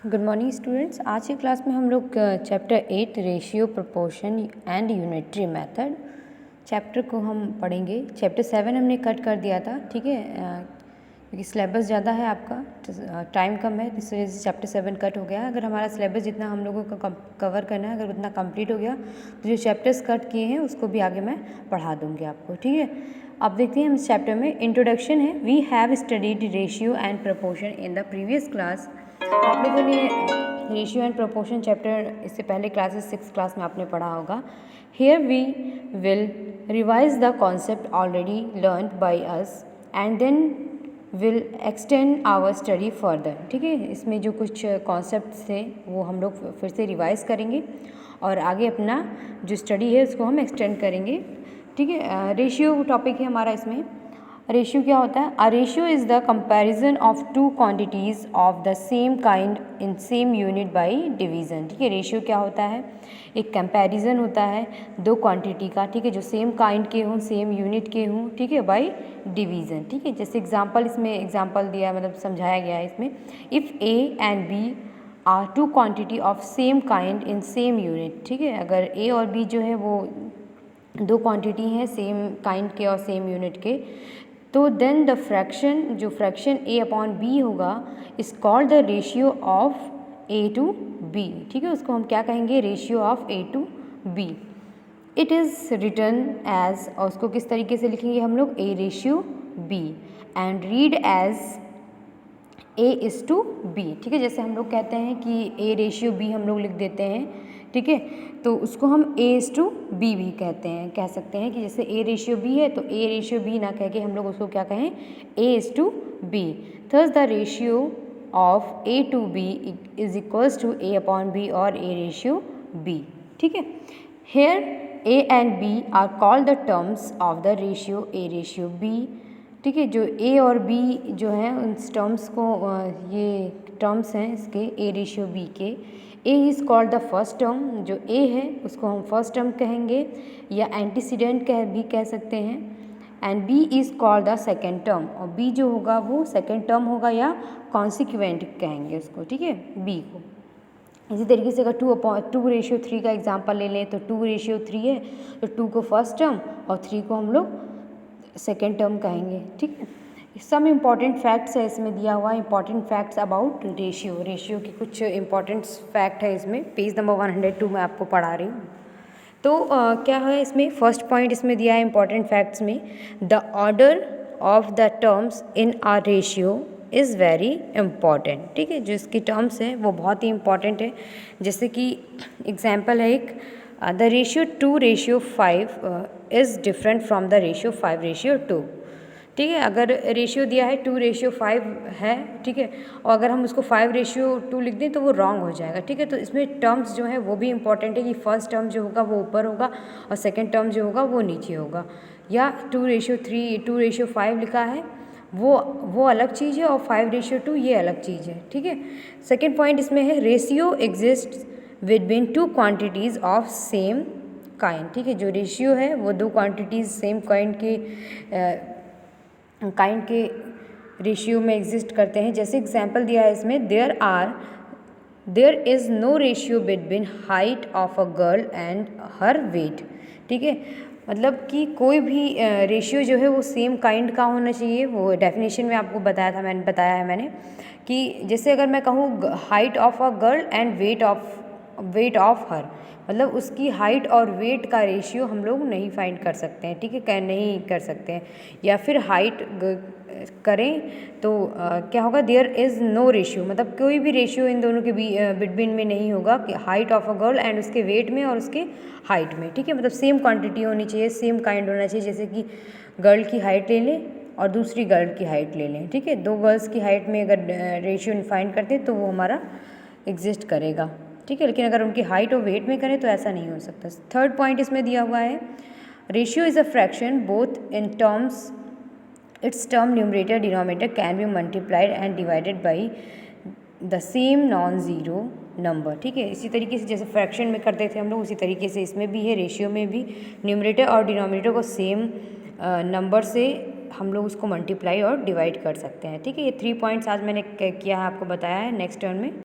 Good morning students. आज की class में हम लोग chapter 8 ratio proportion and unitary method chapter को हम पढ़ेंगे। चैप्टर 7 हमने कट कर दिया था, ठीक है, क्योंकि सिलेबस ज़्यादा है आपका, टाइम कम है, इस वजह से चैप्टर 7 कट हो गया। अगर हमारा सिलेबस जितना हम लोगों को कवर करना है, अगर उतना कंप्लीट हो गया तो जो चैप्टर्स कट किए हैं उसको भी आगे मैं पढ़ा दूँगी आपको, ठीक है। अब देखते हैं हम इस चैप्टर में इंट्रोडक्शन है। We have studied ratio and proportion in the previous class. आप लोगों ने रेशियो एंड प्रोपोर्शन चैप्टर इससे पहले क्लासेस 6 क्लास में आपने पढ़ा होगा। Here we will revise the concept already learn by us and then will extend our study further, ठीक है। इसमें जो कुछ कॉन्सेप्ट्स थे वो हम लोग फिर से रिवाइज करेंगे और आगे अपना जो स्टडी है उसको हम एक्सटेंड करेंगे, ठीक है। रेशियो टॉपिक है हमारा। इसमें रेशियो क्या होता है? A ratio is the comparison of two quantities of the same kind in same unit by division, ठीक है। रेशियो क्या होता है? एक कंपैरिजन होता है दो क्वांटिटी का, ठीक है, जो सेम काइंड के हों, सेम यूनिट के हों, ठीक है, बाय डिवीज़न, ठीक है। जैसे एग्जांपल, इसमें एग्जांपल दिया है, मतलब समझाया गया है इसमें। If a and b are two quantity of same kind in same unit, ठीक है। अगर ए और बी जो है वो दो क्वांटिटी हैं सेम काइंड के और सेम यूनिट के, तो देन द फ्रैक्शन, जो फ्रैक्शन ए अपॉन बी होगा, is called the ratio of a to b, ठीक है। उसको हम क्या कहेंगे? Ratio of a to b. It is written as, और उसको किस तरीके से लिखेंगे हम लोग? A ratio b and read as a is to b, ठीक है। जैसे हम लोग कहते हैं कि ए रेशियो बी हम लोग लिख देते हैं, ठीक है, तो उसको हम ए इज़ टू बी भी कहते हैं, कह सकते हैं कि जैसे ए रेशियो बी है तो ए रेशियो बी ना कह के हम लोग उसको क्या कहें? A is to b. Thus the ratio of a to b is equals to a upon b और ए रेशियो बी, ठीक है। Here a and b are called the terms of the ratio a ratio b, ठीक है। जो ए और b जो हैं उन टर्म्स को, ये टर्म्स हैं इसके ए रेशियो बी के। A is called the first term, जो ए है उसको हम फर्स्ट टर्म कहेंगे या एंटीसीडेंट भी कह सकते हैं। And b is called the second term, और बी जो होगा वो सेकेंड टर्म होगा या कॉन्सिक्वेंट कहेंगे उसको, ठीक है, बी को। इसी तरीके से अगर 2 रेशियो 3 का एग्जांपल ले लें तो 2 रेशियो 3 है तो 2 को फर्स्ट टर्म और 3 को हम लोग सेकेंड टर्म कहेंगे, ठीक है। सम इम्पॉर्टेंट फैक्ट्स है इसमें दिया हुआ, important facts about ratio. Ratio की कुछ इम्पॉर्टेंट फैक्ट है इसमें, पेज नंबर 102 में आपको पढ़ा रही हूँ। तो क्या है इसमें? फर्स्ट पॉइंट इसमें दिया है इम्पॉर्टेंट फैक्ट्स में, the order of the terms in are ratio is very important, ठीक है। जो इसकी टर्म्स हैं वो बहुत ही इम्पॉर्टेंट है। जैसे कि एग्जाम्पल है एक, the ratio 2 ratio 5 is different from the ratio 5 ratio 2, ठीक है। अगर रेशियो दिया है 2 रेशियो 5 है, ठीक है, और अगर हम उसको 5 रेशियो 2 लिख दें तो वो रॉन्ग हो जाएगा, ठीक है। तो इसमें टर्म्स जो है वो भी इंपॉर्टेंट है कि फर्स्ट टर्म जो होगा वो ऊपर होगा और सेकंड टर्म जो होगा वो नीचे होगा। या 2 रेशियो 3 2 रेशियो 5 लिखा है वो अलग चीज़ है और 5 रेशियो 2 ये अलग चीज़ है, ठीक है। सेकेंड पॉइंट इसमें है, ratio exist between two quantities of same kind, ठीक है। जो रेशियो है वो दो क्वान्टिटीज़ सेम काइंड के रेशियो में एग्जिस्ट करते हैं। जैसे एग्जाम्पल दिया है इसमें, there is no ratio between height of a girl and her weight, ठीक है। मतलब कि कोई भी रेशियो जो है वो सेम काइंड का होना चाहिए। वो डेफिनेशन में आपको बताया मैंने कि जैसे अगर मैं कहूँ height of a girl and weight of her, मतलब उसकी हाइट और वेट का रेशियो हम लोग नहीं फाइंड कर सकते हैं, ठीक है, नहीं कर सकते हैं। या फिर हाइट करें तो क्या होगा? देयर इज़ नो रेशियो, मतलब कोई भी रेशियो इन दोनों के बिटवीन में नहीं होगा कि height of a girl and उसके वेट में और उसके हाइट में, ठीक है। मतलब सेम क्वांटिटी होनी चाहिए, सेम काइंड होना चाहिए। जैसे कि गर्ल की हाइट ले लें और दूसरी गर्ल की हाइट ले लें, ठीक है, दो गर्ल्स की हाइट में अगर रेशियो फाइंड करते हैं तो वो हमारा एग्जिस्ट करेगा, ठीक है। लेकिन अगर उनकी हाइट और वेट में करें तो ऐसा नहीं हो सकता। थर्ड पॉइंट इसमें दिया हुआ है, ratio is a fraction both in terms, it's term numerator denominator can be multiplied and divided by the same non zero number, ठीक है। इसी तरीके से जैसे फ्रैक्शन में करते थे हम लोग, उसी तरीके से इसमें भी है। रेशियो में भी न्यूमरेटर और डिनोमिनेटर को सेम नंबर से हम लोग उसको मल्टीप्लाई और डिवाइड कर सकते हैं, ठीक है। ये 3 पॉइंट्स आज मैंने किया है, आपको बताया है। नेक्स्ट टर्न में